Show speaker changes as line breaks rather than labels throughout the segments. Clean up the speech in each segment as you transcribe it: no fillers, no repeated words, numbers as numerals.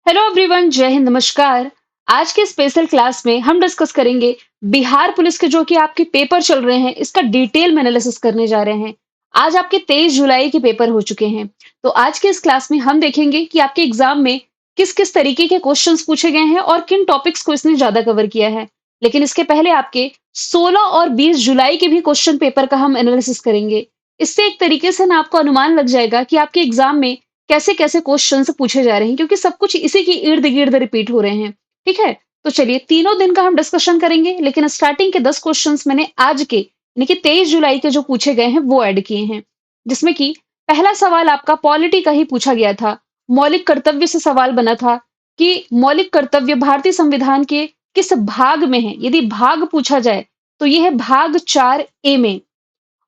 Hello everyone, जय हिंद, नमस्कार। आज के स्पेशल क्लास में हम डिस्कस करेंगे बिहार पुलिस के जो कि आपके पेपर चल रहे हैं, इसका डिटेल में एनालिसिस करने जा रहे हैं। आज आपके 23 जुलाई के पेपर हो चुके हैं। तो आज के इस क्लास में हम देखेंगे कि आपके एग्जाम में किस किस तरीके के क्वेश्चंस पूछे गए हैं और किन टॉपिक्स को इसने ज्यादा कवर किया है। लेकिन इसके पहले आपके 16 और 20 जुलाई के भी क्वेश्चन पेपर का हम एनालिसिस करेंगे। इससे एक तरीके से ना आपको अनुमान लग जाएगा कि आपके एग्जाम में कैसे-कैसे क्वेश्चन्स पूछे जा रहे हैं, क्योंकि सब कुछ इसी के इर्द-गिर्द रिपीट हो रहे हैं। ठीक है? तो चलिए तीनों दिन का हम डिस्कशन करेंगे, लेकिन स्टार्टिंग के 10 क्वेश्चन्स मैंने आज के यानी कि 23 जुलाई के जो पूछे गए हैं वो ऐड किए हैं। जिसमें कि पहला सवाल आपका पॉलिटी का ही पूछा गया था। मौलिक कर्तव्य से सवाल बना था कि मौलिक कर्तव्य भारतीय संविधान के किस भाग में है? यदि भाग पूछा जाए तो ये है भाग 4 ए में।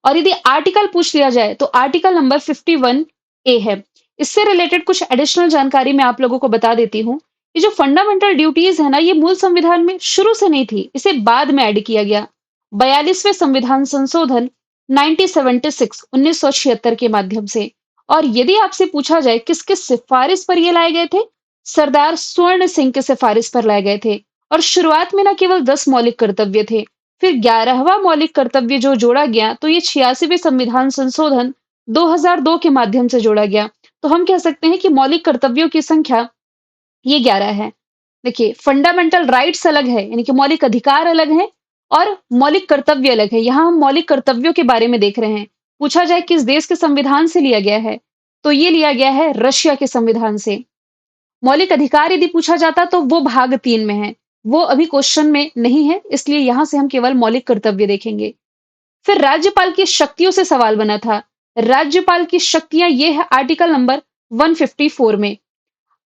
और यदि आर्टिकल पूछ लिया जाए तो आर्टिकल नंबर 51 ए है। इससे रिलेटेड कुछ एडिशनल जानकारी मैं आप लोगों को बता देती हूँ। ये जो फंडामेंटल ड्यूटीज है ना, ये मूल संविधान में शुरू से नहीं थी, इसे बाद में ऐड किया गया 42वें संविधान संशोधन 1976 1976 के माध्यम से। और यदि आपसे पूछा जाए किसके सिफारिश पर ये लाए गए थे, सरदार स्वर्ण सिंह के सिफारिश पर लाए गए थे। और शुरुआत में ना केवल 10 मौलिक कर्तव्य थे, फिर 11वां मौलिक कर्तव्य जो जोड़ा गया तो ये 86वें संविधान संशोधन 2002 के माध्यम से जोड़ा गया। तो हम कह सकते हैं कि मौलिक कर्तव्यों की संख्या ये 11 है। देखिए, फंडामेंटल राइट्स अलग है, यानी कि मौलिक अधिकार अलग हैं और मौलिक कर्तव्य अलग है। यहाँ हम मौलिक कर्तव्यों के बारे में देख रहे हैं। पूछा जाए किस देश के संविधान से लिया गया है, तो ये लिया गया है रशिया के संविधान से। मौलिक अधिकार यदि पूछा जाता तो वो भाग 3 में है। वो अभी क्वेश्चन में नहीं है, इसलिए यहाँ से हम केवल मौलिक कर्तव्य देखेंगे। फिर राज्यपाल की शक्तियों से सवाल बना था। राज्यपाल की शक्तियां ये है आर्टिकल नंबर 154 में।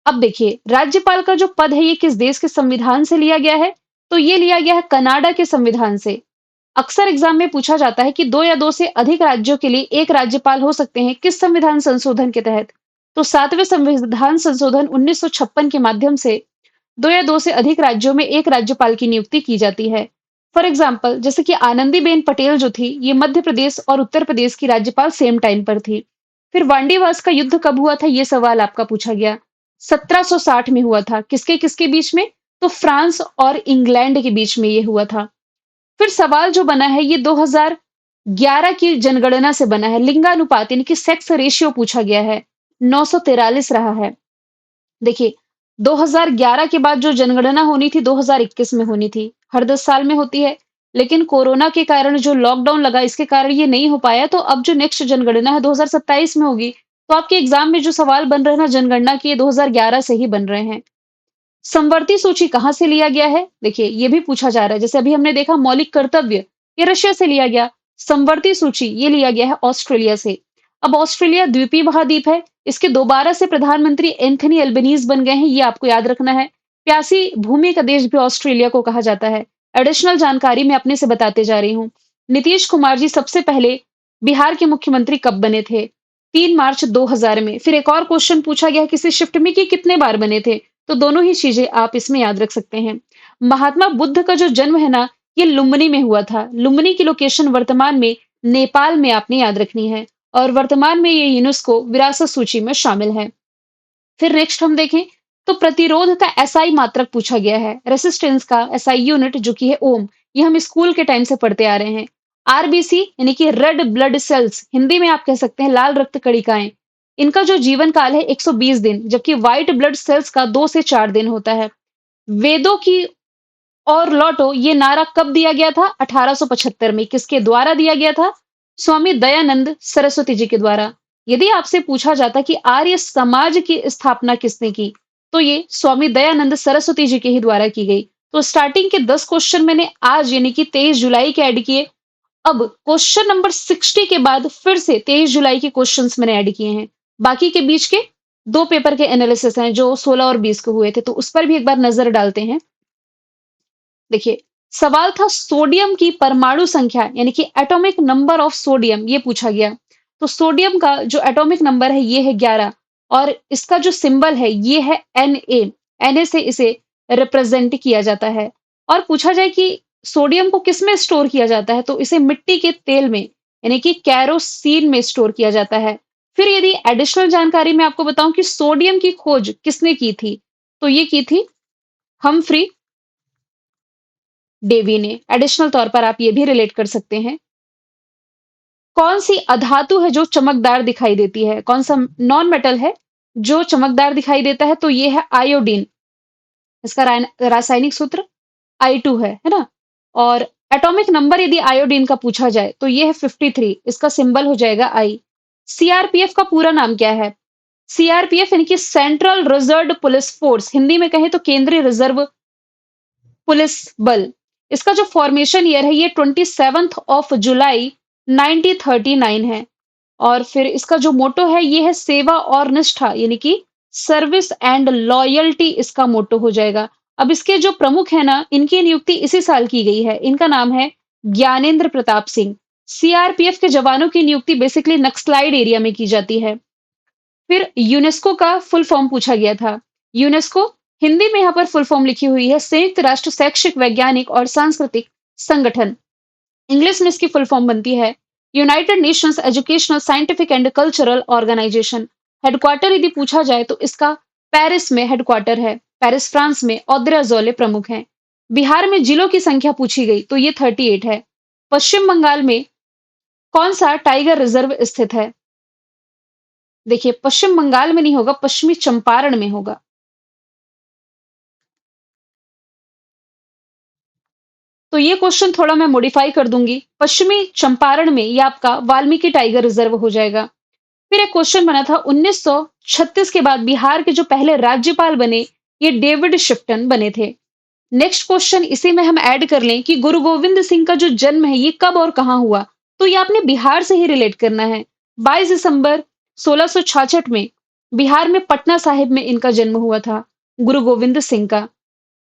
अब देखिए, राज्यपाल का जो पद है ये किस देश के संविधान से लिया गया है, तो ये लिया गया है कनाडा के संविधान से। अक्सर एग्जाम में पूछा जाता है कि 2 या 2 से अधिक राज्यों के लिए एक राज्यपाल हो सकते हैं किस संविधान संशोधन के तहत। तो 7वें संविधान संशोधन 1956 के माध्यम से 2 या 2 से अधिक राज्यों में एक राज्यपाल की नियुक्ति की जाती है। फॉर एग्जाम्पल, जैसे कि आनंदीबेन पटेल जो थी, ये मध्य प्रदेश और उत्तर प्रदेश की राज्यपाल सेम टाइम पर थी। फिर वांडीवास का युद्ध कब हुआ था, ये सवाल आपका पूछा गया। 1760 में हुआ था। किसके किसके बीच में? तो फ्रांस और इंग्लैंड के बीच में ये हुआ था। फिर सवाल जो बना है ये 2011 की जनगणना से बना है। लिंगानुपात यानी कि सेक्स रेशियो पूछा गया है। 943 रहा है। देखिए, 2011 के बाद जो जनगणना होनी थी 2021 में होनी थी। हर 10 साल में होती है। लेकिन कोरोना के कारण जो लॉकडाउन लगा, इसके कारण ये नहीं हो पाया। तो अब जो नेक्स्ट जनगणना है 2027 में होगी। तो आपके एग्जाम में जो सवाल बन रहे हैं ना जनगणना के, ये 2011 से ही बन रहे हैं। समवर्ती सूची कहाँ से लिया गया है? देखिए, ये भी पूछा जा रहा है। जैसे अभी हमने देखा मौलिक कर्तव्य, ये रशिया से लिया गया। समवर्ती सूची ये लिया गया है ऑस्ट्रेलिया से। अब ऑस्ट्रेलिया द्वीपीय महाद्वीप है। इसके दोबारा से प्रधानमंत्री एंथनी एल्बनीज बन गए हैं, ये आपको याद रखना है। प्यासी भूमि का देश भी ऑस्ट्रेलिया को कहा जाता है। एडिशनल जानकारी मैं अपने से बताते जा रही हूँ। नीतीश कुमार जी सबसे पहले बिहार के मुख्यमंत्री कब बने थे? 3 मार्च 2000 में। फिर एक और क्वेश्चन पूछा गया किसी शिफ्ट में कि कितने बार बने थे? तो दोनों ही चीजें आप इसमें याद रख सकते हैं। महात्मा बुद्ध का जो जन्म है ना, ये लुम्बिनी में हुआ था। लुम्बिनी की लोकेशन वर्तमान में नेपाल में आपने याद रखनी है। और वर्तमान में ये यूनेस्को विरासत सूची में शामिल है। फिर नेक्स्ट हम देखें तो प्रतिरोध का एसआई मात्रक पूछा गया है। रेसिस्टेंस का एसआई यूनिट जो कि है ओम, ये हम स्कूल के टाइम से पढ़ते आ रहे हैं। आरबीसी यानी कि रेड ब्लड सेल्स, हिंदी में आप कह सकते हैं लाल रक्त कणिकाएं, इनका जो जीवन काल है 120 दिन, जबकि व्हाइट ब्लड सेल्स का 2 से 4 दिन होता है। वेदों की और लौटो ये नारा कब दिया गया था? 1875 में। किसके द्वारा दिया गया था? स्वामी दयानंद सरस्वती जी के द्वारा। यदि आपसे पूछा जाता कि आर्य समाज की स्थापना किसने की, तो ये स्वामी दयानंद सरस्वती जी के ही द्वारा की गई। तो स्टार्टिंग के 10 क्वेश्चन मैंने आज यानी कि 23 जुलाई के ऐड किए। अब क्वेश्चन नंबर 60 के बाद फिर से 23 जुलाई के क्वेश्चंस मैंने ऐड किए हैं। बाकी के बीच के 2 पेपर के एनालिसिस हैं जो 16 और 20 को हुए थे, तो उस पर भी एक बार नजर डालते हैं। देखिए, सवाल था सोडियम की परमाणु संख्या यानी कि एटॉमिक नंबर ऑफ सोडियम, ये पूछा गया। तो सोडियम का जो एटॉमिक नंबर है ये है 11 और इसका जो सिंबल है ये है Na से इसे रिप्रेजेंट किया जाता है। और पूछा जाए कि सोडियम को किस में स्टोर किया जाता है, तो इसे मिट्टी के तेल में यानी कि कैरोसिन में स्टोर किया जाता है। फिर यदि एडिशनल जानकारी मैं आपको बताऊं कि सोडियम की खोज किसने की थी, तो ये की थी हम्फ्री डेवी ने। एडिशनल तौर पर आप ये भी रिलेट कर सकते हैं। कौन सी अधातु है जो चमकदार दिखाई देती है? कौन सा नॉन मेटल है जो चमकदार दिखाई देता है? तो ये है आयोडीन। इसका रासायनिक सूत्र I2 है ना? और एटॉमिक नंबर यदि आयोडीन का पूछा जाए तो ये है 53। इसका सिंबल हो जाएगा आई। सीआरपीएफ का पूरा नाम क्या है? सीआरपीएफ यानी कि central reserve police force, Hindi में कहें तो केंद्रीय रिजर्व पुलिस बल। इसका जो फॉर्मेशन ईयर है ये 27 जुलाई 1939 है। और फिर इसका जो मोटो है ये है सेवा और निष्ठा, यानी कि सर्विस एंड लॉयल्टी इसका मोटो हो जाएगा। अब इसके जो प्रमुख है ना, इनकी नियुक्ति इसी साल की गई है। इनका नाम है ज्ञानेंद्र प्रताप सिंह। सीआरपीएफ के जवानों की नियुक्ति बेसिकली नक्सलाइड एरिया में की जाती है। फिर यूनेस्को का फुल फॉर्म पूछा गया था। यूनेस्को, हिंदी में यहाँ पर फुल फॉर्म लिखी हुई है संयुक्त राष्ट्र शैक्षिक वैज्ञानिक और सांस्कृतिक संगठन। इंग्लिश में इसकी फुल फॉर्म बनती है United Nations Educational Scientific and Cultural Organisation. Headquarter यदि पूछा जाए तो इसका पेरिस में हेडक्वार्टर है। पेरिस फ्रांस में। औद्रे अज़ौले प्रमुख हैं। बिहार में जिलों की संख्या पूछी गई तो ये 38 है। पश्चिम बंगाल में कौन सा टाइगर रिजर्व स्थित है? देखिए, पश्चिम बंगाल में नहीं होगा, पश्चिमी चंपारण में होगा। तो ये क्वेश्चन थोड़ा मैं मॉडिफाई कर दूंगी। पश्चिमी चंपारण में ये आपका वाल्मीकि टाइगर रिजर्व हो जाएगा। फिर एक क्वेश्चन बना था 1936 के बाद बिहार के जो पहले राज्यपाल बने ये डेविड शिफ्टन बने थे। नेक्स्ट क्वेश्चन इसी में हम ऐड कर लें कि गुरु गोविंद सिंह का जो जन्म है ये कब और कहां हुआ? तो ये आपने बिहार से ही रिलेट करना है। 22 दिसंबर 1666 में बिहार में पटना साहिब में इनका जन्म हुआ था, गुरु गोविंद सिंह का।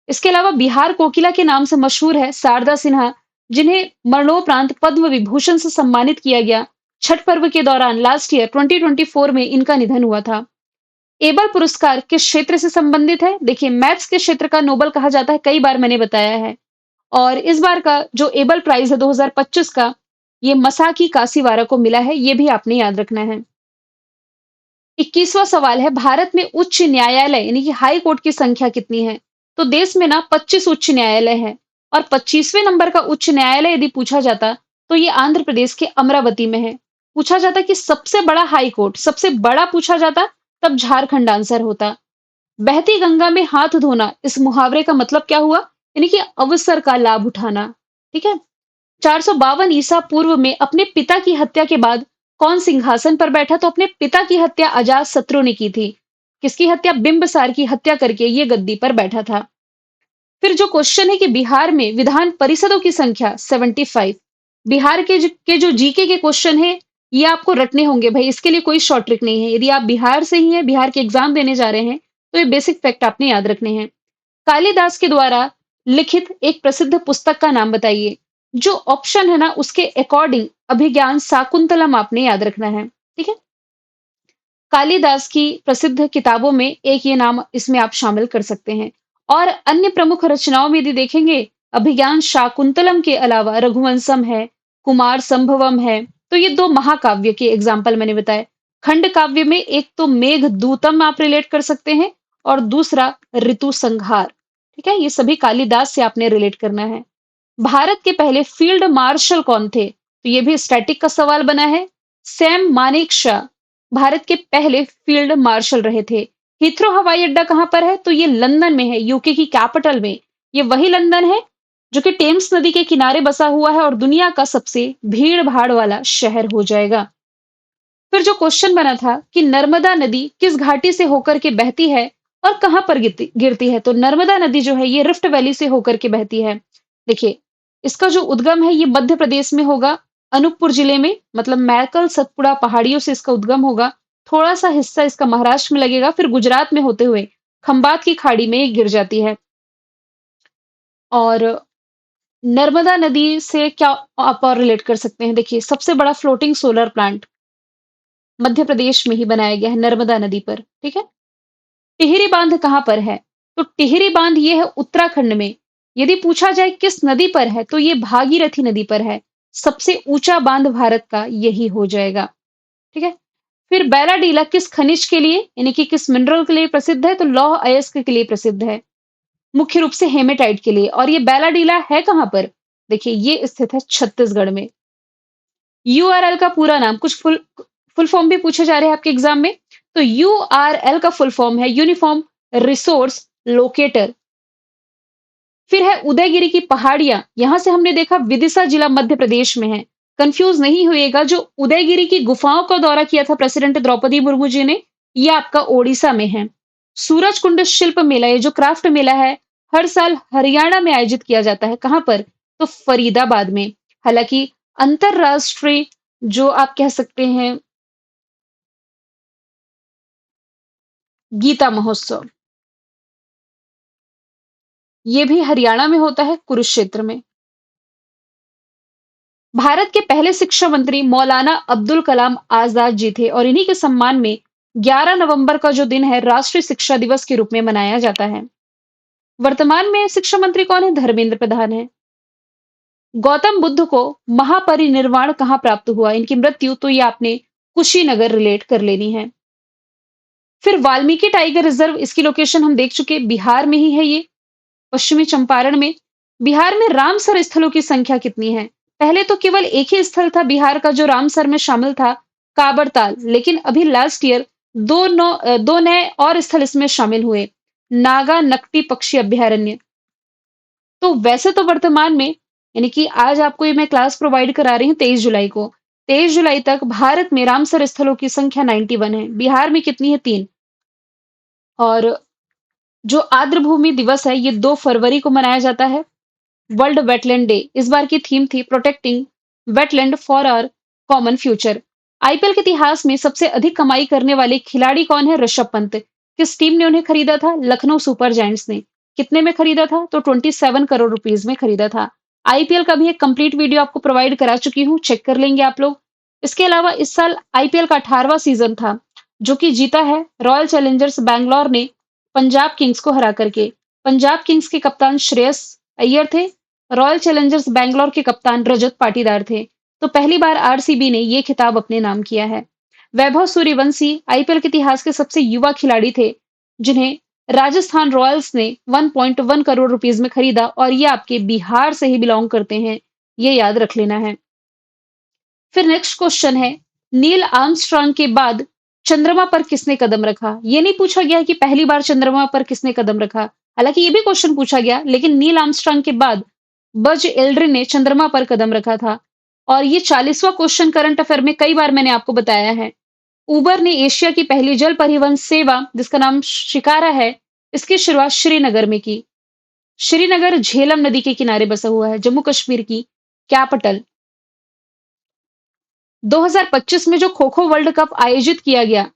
इसके अलावा बिहार कोकिला के नाम से मशहूर है शारदा सिन्हा, जिन्हें मरणोपरांत पद्म विभूषण से सम्मानित किया गया। छठ पर्व के दौरान लास्ट ईयर 2024 में इनका निधन हुआ था। एबल पुरस्कार किस क्षेत्र से संबंधित है? देखिए, मैथ्स के क्षेत्र का नोबल कहा जाता है, कई बार मैंने बताया है। और इस बार का जो एबल प्राइज है 2025 का, ये मसाकी कासीवारा को मिला है, ये भी आपने याद रखना है। 21वां सवाल है, भारत में उच्च न्यायालय यानी कि हाई कोर्ट की संख्या कितनी है? तो देश में ना 25 उच्च न्यायालय है। और 25वें नंबर का उच्च न्यायालय यदि पूछा जाता तो ये आंध्र प्रदेश के अमरावती में है। पूछा जाता कि सबसे बड़ा हाई कोर्ट, सबसे बड़ा पूछा जाता तब झारखंड आंसर होता। बहती गंगा में हाथ धोना, इस मुहावरे का मतलब क्या हुआ? यानी कि अवसर का लाभ उठाना। ठीक है। 452 ईसा पूर्व में अपने पिता की हत्या के बाद कौन सिंहासन पर बैठा? तो अपने पिता की हत्या अजात शत्रु ने की थी। किसकी हत्या? बिंबिसार की हत्या करके ये गद्दी पर बैठा था। फिर जो क्वेश्चन है कि बिहार में विधान परिषदों की संख्या 75। बिहार के जो जीके के क्वेश्चन है ये आपको रटने होंगे भाई, इसके लिए कोई शॉर्ट ट्रिक नहीं है। यदि आप बिहार से ही हैं, बिहार के एग्जाम देने जा रहे हैं, तो ये बेसिक फैक्ट आपने याद रखने हैं। कालिदास के द्वारा लिखित एक प्रसिद्ध पुस्तक का नाम बताइए। जो ऑप्शन है ना उसके अकॉर्डिंग अभिज्ञान शाकुंतलम आपने याद रखना है। ठीक है। कालिदास की प्रसिद्ध किताबों में एक ये नाम इसमें आप शामिल कर सकते हैं। और अन्य प्रमुख रचनाओं में यदि देखेंगे, अभिज्ञान शाकुंतलम के अलावा रघुवंशम है, कुमार संभवम है। तो ये दो महाकाव्य के एग्जाम्पल मैंने बताए। खंड काव्य में एक तो मेघ दूतम आप रिलेट कर सकते हैं और दूसरा ऋतु संहार। ठीक है, ये सभी कालिदास से आपने रिलेट करना है। भारत के पहले फील्ड मार्शल कौन थे? तो ये भी स्टैटिक का सवाल बना है। सैम मानेकशॉ भारत के पहले फील्ड मार्शल रहे थे। हीथ्रो हवाई अड्डा कहां पर है? तो ये लंदन में है, यूके की कैपिटल में। ये वही लंदन है जो कि टेम्स नदी के किनारे बसा हुआ है और दुनिया का सबसे भीड़ भाड़ वाला शहर हो जाएगा। फिर जो क्वेश्चन बना था कि नर्मदा नदी किस घाटी से होकर के बहती है और कहां पर गिरती है? तो नर्मदा नदी जो है ये रिफ्ट वैली से होकर के बहती है। देखिए, इसका जो उद्गम है ये मध्य प्रदेश में होगा, अनूपपुर जिले में, मतलब मैकल सतपुड़ा पहाड़ियों से इसका उद्गम होगा। थोड़ा सा हिस्सा इसका महाराष्ट्र में लगेगा, फिर गुजरात में होते हुए खंबात की खाड़ी में ये गिर जाती है। और नर्मदा नदी से क्या आप और रिलेट कर सकते हैं? देखिए, सबसे बड़ा floating solar plant Madhya Pradesh में ही बनाया गया है नर्मदा नदी पर। ठीक है। टिहरी बांध कहां पर है? तो टिहरी बांध ये है उत्तराखंड में। यदि पूछा जाए किस नदी पर है तो ये भागीरथी नदी पर है। सबसे ऊंचा बांध भारत का यही हो जाएगा। ठीक है। फिर बैलाडीला किस खनिज के लिए यानी कि किस मिनरल के लिए प्रसिद्ध है? तो लौह अयस्क के लिए प्रसिद्ध है, मुख्य रूप से हेमेटाइट के लिए। और ये बैलाडीला है कहाँ पर? देखिए ये स्थित है छत्तीसगढ़ में। यूआरएल का पूरा नाम, कुछ फुल फॉर्म भी पूछे जा रहे हैं आपके एग्जाम में। तो यूआरएल का फुल फॉर्म है यूनिफॉर्म रिसोर्स लोकेटर। फिर है उदयगिरी की पहाड़ियां, यहां से हमने देखा विदिशा जिला मध्य प्रदेश में है। कंफ्यूज नहीं होइएगा, जो उदयगिरी की गुफाओं का दौरा किया था प्रेसिडेंट द्रौपदी मुर्मू जी ने, ये आपका ओडिशा में है। सूरज कुंड शिल्प मेला, ये जो क्राफ्ट मेला है, हर साल हरियाणा में आयोजित किया जाता है। कहां पर? तो फरीदाबाद में। हालांकि अंतरराष्ट्रीय जो आप कह सकते हैं गीता महोत्सव, ये भी हरियाणा में होता है, कुरुक्षेत्र में। भारत के पहले शिक्षा मंत्री मौलाना अब्दुल कलाम आजाद जी थे और इन्हीं के सम्मान में 11 नवंबर का जो दिन है राष्ट्रीय शिक्षा दिवस के रूप में मनाया जाता है। वर्तमान में शिक्षा मंत्री कौन है? धर्मेंद्र प्रधान है। गौतम बुद्ध को महापरिनिर्वाण कहाँ प्राप्त हुआ? इनकी मृत्यु तो ये आपने कुशीनगर रिलेट कर लेनी है। फिर वाल्मीकि टाइगर रिजर्व, इसकी लोकेशन हम देख चुके, बिहार में ही है ये, पश्चिमी चंपारण में। बिहार में रामसर स्थलों की संख्या कितनी है? पहले तो केवल एक ही स्थल था बिहार का जो रामसर में शामिल था, काबरताल, लेकिन अभी लास्ट ईयर दो नए और स्थल इसमें शामिल हुए, नागा नकटी पक्षी अभयारण्य। तो वैसे तो वर्तमान में यानी कि आज आपको ये मैं क्लास प्रोवाइड करा रही हूँ 23 जुलाई को, 23 जुलाई तक भारत में रामसर स्थलों की संख्या 91 है। बिहार में कितनी है? 3। और जो आर्द्रभूमि दिवस है ये 2 फरवरी को मनाया जाता है। वर्ल्ड वेटलैंड डे, इस बार की थीम थी protecting wetland for our common future. IPL के इतिहास में सबसे अधिक कमाई करने वाले खिलाड़ी कौन है? ऋषभ पंत। किस टीम ने उन्हें खरीदा था? लखनऊ सुपर जायंट्स ने। कितने में खरीदा था? तो 27 करोड़ रुपीज में खरीदा था। आईपीएल का भी एक कंप्लीट वीडियो आपको प्रोवाइड करा चुकी हूँ, चेक कर लेंगे आप लोग। इसके अलावा इस साल आईपीएल का 18वां सीजन था, जो कि जीता है रॉयल चैलेंजर्स बैंगलोर ने पंजाब किंग्स को हरा करके। पंजाब किंग्स के कप्तान श्रेयस अय्यर थे, रॉयल चैलेंजर्स बैंगलोर के कप्तान रजत पाटीदार थे। तो पहली बार आरसीबी ने ये खिताब अपने नाम किया है। वैभव सूर्यवंशी आईपीएल के इतिहास के सबसे युवा खिलाड़ी थे, जिन्हें राजस्थान रॉयल्स ने 1.1 करोड़ रुपीस में खरीदा, और ये आपके बिहार से ही बिलोंग करते हैं, ये याद रख लेना है। फिर नेक्स्ट क्वेश्चन है, नील आर्मस्ट्रांग के बाद चंद्रमा पर किसने कदम रखा? ये नहीं पूछा गया कि पहली बार चंद्रमा पर किसने कदम रखा, हालांकि ये भी क्वेश्चन पूछा गया, लेकिन नील आर्मस्ट्रांग के बाद बज एल्ड्रिन ने चंद्रमा पर कदम रखा था। और ये 40वां क्वेश्चन करंट अफेयर में कई बार मैंने आपको बताया है। उबर ने एशिया की पहली जल परिवहन सेवा, जिसका नाम शिकारा है, इसकी शुरुआत श्रीनगर में की। श्रीनगर झेलम नदी के किनारे बसा हुआ है, जम्मू कश्मीर की कैपिटल। 2025 में जो खो खो वर्ल्ड कप आयोजित किया गया,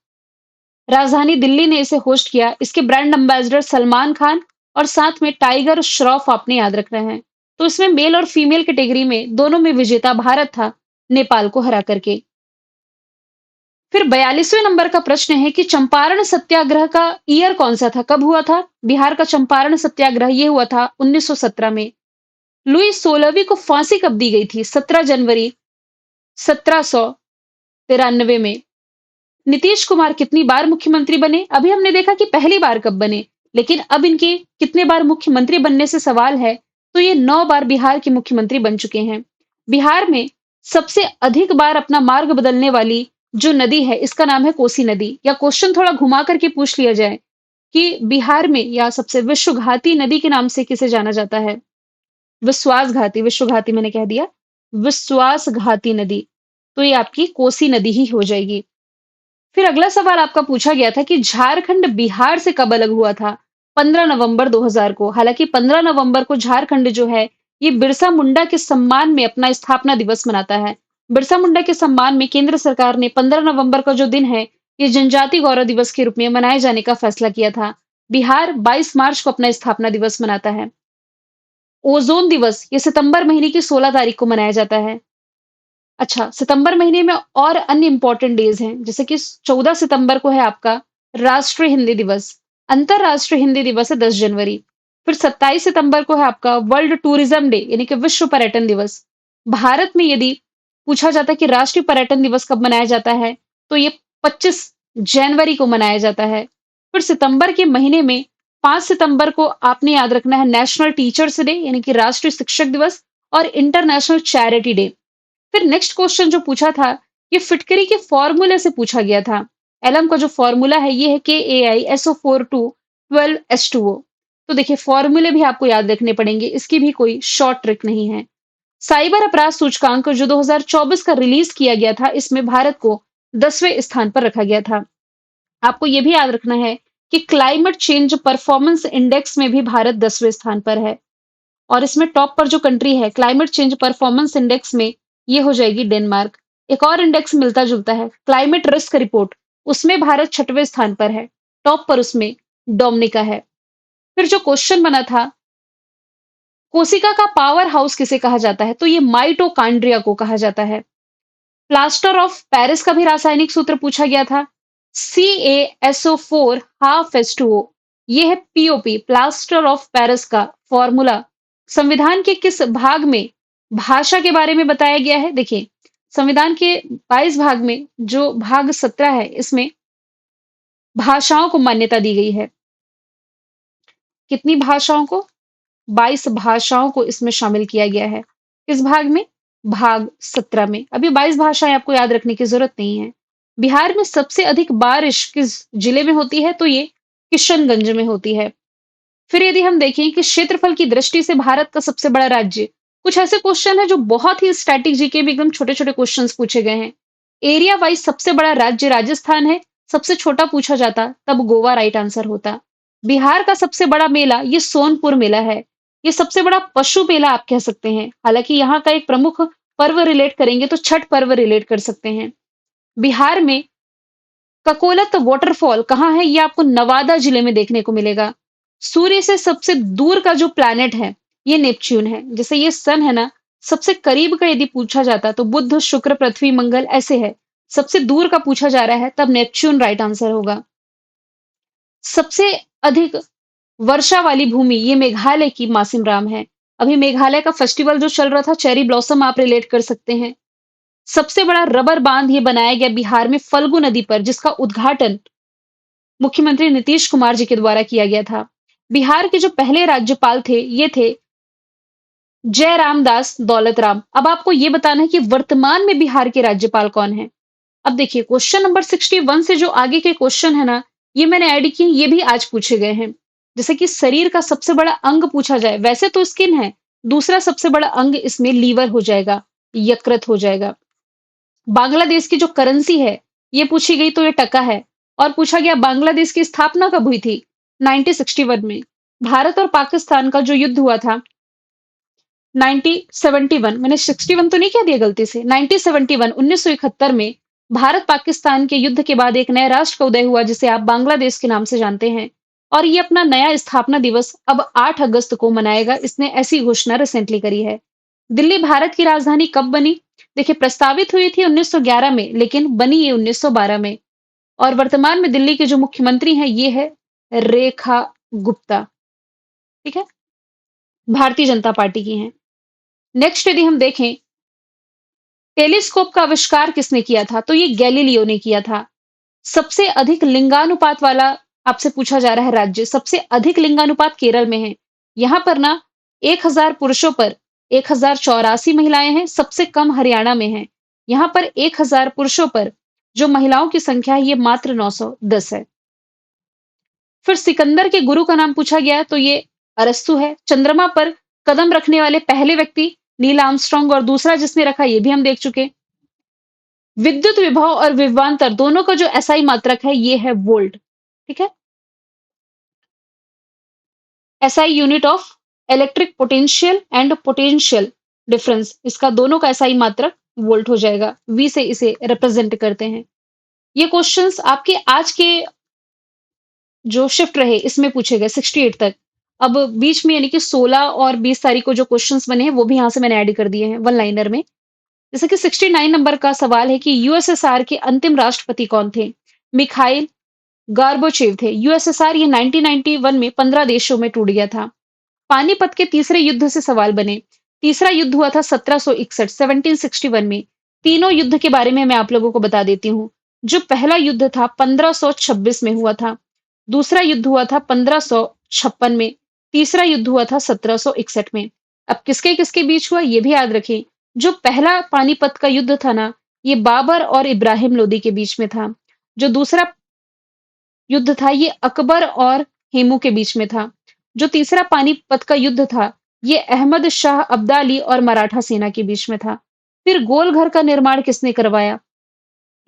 राजधानी दिल्ली ने इसे होस्ट किया। इसके ब्रांड एम्बेसडर सलमान खान और साथ में टाइगर श्रॉफ आपने याद रखना है। तो इसमें मेल और फीमेल कैटेगरी में दोनों में विजेता भारत था, नेपाल को हरा करके। फिर 42वें नंबर का प्रश्न है कि चंपारण सत्याग्रह का ईयर कौन सा था, कब हुआ था? बिहार का चंपारण सत्याग्रह ये हुआ था 1917 में। लुई 16वीं को फांसी कब दी गई थी? 17 जनवरी 1793 में। नीतीश कुमार कितनी बार मुख्यमंत्री बने? अभी हमने देखा कि पहली बार कब बने, लेकिन अब इनके कितने बार मुख्यमंत्री बनने से सवाल है, तो ये 9 बार बिहार के मुख्यमंत्री बन चुके हैं। बिहार में सबसे अधिक बार अपना मार्ग बदलने वाली जो नदी है, इसका नाम है कोसी नदी। या क्वेश्चन थोड़ा घुमा करके पूछ लिया जाए कि बिहार में या सबसे विश्वघाती नदी के नाम से किसे जाना जाता है? विश्वासघाती, विश्वघाती मैंने कह दिया, विश्वासघाती नदी। तो ये आपकी कोसी नदी ही हो जाएगी। फिर अगला सवाल आपका पूछा गया था कि झारखंड बिहार से कब अलग हुआ था? 15 नवंबर 2000 को। हालांकि 15 नवंबर को झारखंड जो है, ये बिरसा मुंडा के सम्मान में अपना स्थापना दिवस मनाता है। बिरसा मुंडा के सम्मान में केंद्र सरकार ने 15 नवंबर का जो दिन है, ये जनजाति गौरव दिवस के रूप में मनाए जाने का फैसला किया था। बिहार 22 मार्च को अपना स्थापना दिवस मनाता है। ओजोन दिवस ये सितंबर महीने की 16 तारीख को मनाया जाता है। अच्छा, सितंबर महीने में और अन्य इंपॉर्टेंट डेज हैं, जैसे कि 14 सितंबर को है आपका राष्ट्रीय हिंदी दिवस। अंतरराष्ट्रीय हिंदी दिवस है 10 जनवरी। फिर 27 सितंबर को है आपका वर्ल्ड टूरिज्म डे, यानी कि विश्व पर्यटन दिवस। भारत में यदि पूछा जाता है कि राष्ट्रीय पर्यटन दिवस कब मनाया जाता है, तो ये 25 जनवरी को मनाया जाता है। फिर सितंबर के महीने में 5 सितंबर को आपने याद रखना है नेशनल टीचर्स डे यानी कि राष्ट्रीय शिक्षक दिवस और इंटरनेशनल चैरिटी डे। फिर नेक्स्ट क्वेश्चन जो पूछा था, ये फिटकरी के फॉर्मूले से पूछा गया था। एलम का जो फॉर्मूला है ये है KAISO42 12H2O। तो देखिए फॉर्मूले भी आपको याद रखने पड़ेंगे, इसकी भी कोई शॉर्ट ट्रिक नहीं है। साइबर अपराध सूचकांक जो 2024 का रिलीज किया गया था, इसमें भारत को 10वें स्थान पर रखा गया था। आपको ये भी याद रखना है कि क्लाइमेट चेंज परफॉर्मेंस इंडेक्स में भी भारत 10वें स्थान पर है। और इसमें टॉप पर जो कंट्री है क्लाइमेट चेंज परफॉर्मेंस इंडेक्स में, ये हो जाएगी डेनमार्क। एक और इंडेक्स मिलता जुलता है क्लाइमेट रिस्क रिपोर्ट, उसमें भारत 6वें स्थान पर है। टॉप पर उसमें डोमिनिका है। फिर जो क्वेश्चन बना था, कोशिका का पावर हाउस किसे कहा जाता है, तो ये माइटोकांड्रिया को कहा जाता है। प्लास्टर ऑफ पेरिस का भी रासायनिक सूत्र पूछा गया था, CaSO4 हाफ H2O। ये है POP, प्लास्टर ऑफ पेरिस का फॉर्मूला। संविधान के किस भाग में भाषा के बारे में बताया गया है? देखिए संविधान के 22 भाग में जो भाग 17 है, इसमें भाषाओं को मान्यता दी गई है। कितनी भाषाओं को? 22 भाषाओं को इसमें शामिल किया गया है। किस भाग में? भाग 17 में। अभी 22 भाषाएं आपको याद रखने की जरूरत नहीं है। बिहार में सबसे अधिक बारिश किस जिले में होती है? तो ये किशनगंज में होती है। फिर यदि हम देखें कि क्षेत्रफल की दृष्टि से भारत का सबसे बड़ा राज्य, कुछ ऐसे क्वेश्चन है जो बहुत ही स्टैटिक जीके में एकदम छोटे-छोटे क्वेश्चंस पूछे गए हैं। एरिया वाइज सबसे बड़ा राज्य राजस्थान है, सबसे छोटा पूछा जाता तब गोवा राइट आंसर होता। बिहार का सबसे बड़ा मेला ये सोनपुर मेला है। ये सबसे बड़ा पशु मेला आप कह सकते हैं। हालांकि यहाँ का एक प्रमुख पर्व रिलेट करेंगे तो छठ पर्व रिलेट कर सकते हैं। बिहार में ककोलत वाटरफॉल कहाँ है? ये आपको नवादा जिले में देखने को मिलेगा। सूर्य से सबसे दूर का जो प्लैनेट है ये नेपच्यून है। जैसे ये सन है ना, सबसे करीब का यदि पूछा जाता तो बुध, शुक्र, पृथ्वी, मंगल ऐसे है। सबसे दूर का पूछा जा रहा है तब नेपच्यून राइट आंसर होगा। सबसे अधिक वर्षा वाली भूमि ये मेघालय की मासिमराम है। अभी मेघालय का फेस्टिवल जो चल रहा था चेरी ब्लॉसम, आप रिलेट कर सकते हैं। सबसे बड़ा रबर बांध ये बनाया गया बिहार में फल्गु नदी पर, जिसका उद्घाटन मुख्यमंत्री नीतीश कुमार जी के द्वारा किया गया था। बिहार के जो पहले राज्यपाल थे ये थे जयराम दास दौलत राम। अब आपको ये बताना है कि वर्तमान में बिहार के राज्यपाल कौन है। अब देखिए क्वेश्चन नंबर 61 से जो आगे के क्वेश्चन है ना, ये मैंने ऐड किए, ये भी आज पूछे गए हैं। जैसे कि शरीर का सबसे बड़ा अंग पूछा जाए, वैसे तो स्किन है, दूसरा सबसे बड़ा अंग इसमें लीवर हो जाएगा, यकृत हो जाएगा। बांग्लादेश की जो करेंसी है ये पूछी गई तो ये टका है। और पूछा गया बांग्लादेश की स्थापना कब हुई थी? 1961 में। भारत और पाकिस्तान का जो युद्ध हुआ था 1971, मैंने 61 तो नहीं कह दिया गलती से, 1971 1971 में भारत पाकिस्तान के युद्ध के बाद एक नए राष्ट्र का उदय हुआ जिसे आप बांग्लादेश के नाम से जानते हैं। और ये अपना नया स्थापना दिवस अब 8 अगस्त को मनाएगा। इसने ऐसी घोषणा रिसेंटली करी है। दिल्ली भारत की राजधानी कब बनी? देखिए प्रस्तावित हुई थी 1911 में, लेकिन बनी ये 1912 में। और वर्तमान में दिल्ली के जो मुख्यमंत्री हैं ये है रेखा गुप्ता। ठीक है, भारतीय जनता पार्टी की हैं। नेक्स्ट यदि हम देखें टेलीस्कोप का आविष्कार किसने किया था? तो ये गैलीलियो ने किया था। सबसे अधिक लिंगानुपात वाला आपसे पूछा जा रहा है राज्य, सबसे अधिक लिंगानुपात केरल में है। यहाँ पर ना 1000 पुरुषों पर 1084 महिलाएं हैं, सबसे कम हरियाणा में है। यहाँ पर 1000 पुरुषों पर जो महिलाओं की संख्या है ये मात्र 910 है। फिर सिकंदर के गुरु का नाम पूछा गया तो ये अरस्तु है। चंद्रमा पर कदम रखने वाले पहले व्यक्ति नील आर्मस्ट्रांग, और दूसरा जिसने रखा ये भी हम देख चुके। विद्युत विभव और विभवांतर दोनों का जो एसआई मात्रक है ये है वोल्ट। ठीक है, SI unit of electric potential and potential difference, इसका दोनों का एसआई मात्रक वोल्ट हो जाएगा। वी से इसे रिप्रेजेंट करते हैं। ये क्वेश्चंस आपके आज के जो शिफ्ट रहे इसमें पूछे गए 68 तक। अब बीच में यानी कि 16 और 20 तारीख को जो क्वेश्चंस बने हैं वो भी यहाँ से मैंने ऐड कर दिए हैं वन लाइनर में। जैसे कि 69 नंबर का सवाल है कि यूएसएसआर के अंतिम राष्ट्रपति कौन थे? मिखाइल गार्बोचेव थे। यूएसएसआर ये 1991 में 15 देशों में टूट गया था। पानीपत के तीसरे युद्ध से सवाल बने। तीसरा युद्ध हुआ था 1761 1761 में। तीनों युद्ध के बारे में मैं आप लोगों को बता देती हूँ। जो पहला युद्ध था 1526 में हुआ था, दूसरा युद्ध हुआ था 1556 में, तीसरा युद्ध हुआ था 1761 में। अब किसके-किसके बीच हुआ ये भी याद रखें। जो पहला पानीपत का युद्ध था ना, ये बाबर और इब्राहिम लोदी के बीच में था। जो दूसरा युद्ध था ये अकबर और हेमू के बीच में था। जो तीसरा पानीपत का युद्ध था, ये अहमद शाह अब्दाली और मराठा सेना के बीच में था। फिर गोल घर का निर्माण किसने करवाया?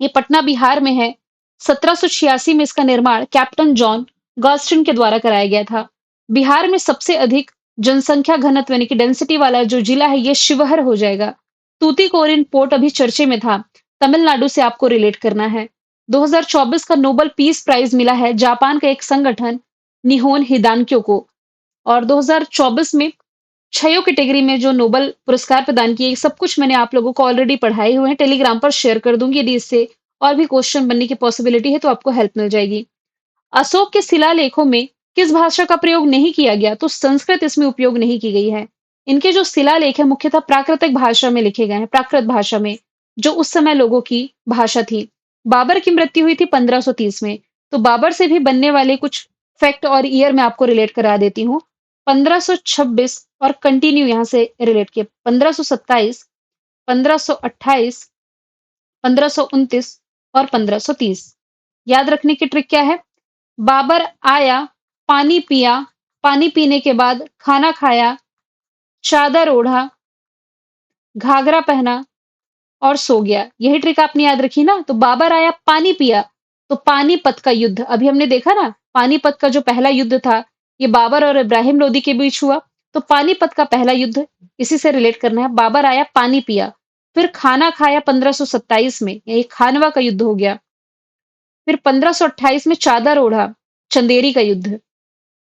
ये पटना बिहार में है। 1786 में इसका निर्माण कैप्टन जॉन गॉस्टन के द्वारा कराया गया था। बिहार में सबसे अधिक जनसंख्या घनत्व यानी कि डेंसिटी वाला जो जिला है ये शिवहर हो जाएगा। तूतीकोरिन पोर्ट अभी चर्चे में था। तमिलनाडु से आपको रिलेट करना है। 2024 का नोबेल पीस प्राइज मिला है जापान का एक संगठन निहोन हिदानक्यो को। और 2024 में 6 कैटेगरी में जो नोबेल पुरस्कार प्रदान किए, सब कुछ मैंने आप लोगों को ऑलरेडी पढ़ाए हुए हैं। टेलीग्राम पर शेयर कर दूँगी, यदि इससे और भी क्वेश्चन बनने की पॉसिबिलिटी है तो आपको हेल्प मिल जाएगी। अशोक के शिलालेखों में किस भाषा का प्रयोग नहीं किया गया? तो संस्कृत इसमें उपयोग नहीं की गई है। इनके जो शिलालेख है मुख्यतः प्राकृतिक भाषा में लिखे गए हैं, प्राकृत भाषा में, जो उस समय लोगों की भाषा थी। बाबर की मृत्यु हुई थी 1530 में। तो बाबर से भी बनने वाले कुछ फैक्ट और ईयर मैं आपको रिलेट करा देती हूँ। 1526 और कंटिन्यू यहाँ से रिलेट किए 1527, 1528, 1529 और 1530। याद रखने की ट्रिक क्या है? बाबर आया, पानी पिया, पानी पीने के बाद खाना खाया, चादर ओढ़ा, घाघरा पहना और सो गया। यही ट्रिक आपने याद रखी ना? तो बाबर आया, पानी पिया, तो पानीपत का युद्ध अभी हमने देखा ना, पानीपत का जो पहला युद्ध था, ये बाबर और इब्राहिम लोदी के बीच हुआ। तो पानीपत का पहला युद्ध इसी से रिलेट करना है। बाबर आया, पानी पिया, फिर खाना खाया 1527 में, ये खानवा का युद्ध हो गया। फिर 1528 में चादर ओढ़ा, चंदेरी का युद्ध।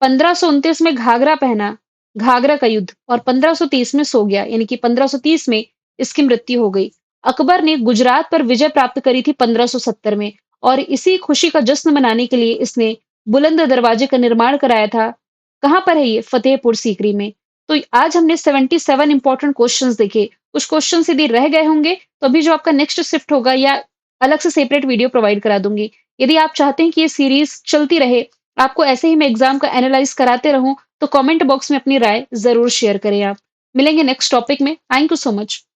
1529 में घाघरा पहना, घाघरा का युद्ध। और 1530 में सो गया, यानी कि 1530 में इसकी मृत्यु हो गई। अकबर ने गुजरात पर विजय प्राप्त करी थी 1570 में, और इसी खुशी का जश्न मनाने के लिए इसने बुलंद दरवाजे का निर्माण कराया था। कहाँ पर है ये? फतेहपुर सीकरी में। तो आज हमने 77 इंपॉर्टेंट क्वेश्चंस देखे। कुछ क्वेश्चन यदि रह गए होंगे तो अभी जो आपका नेक्स्ट शिफ्ट होगा या अलग से सेपरेट वीडियो प्रोवाइड करा दूंगी। यदि आप चाहते हैं कि ये सीरीज चलती रहे, आपको ऐसे ही मैं एग्जाम का एनालाइज कराते रहूं, तो कमेंट बॉक्स में अपनी राय जरूर शेयर करें आप। मिलेंगे नेक्स्ट टॉपिक में। Thank you so much.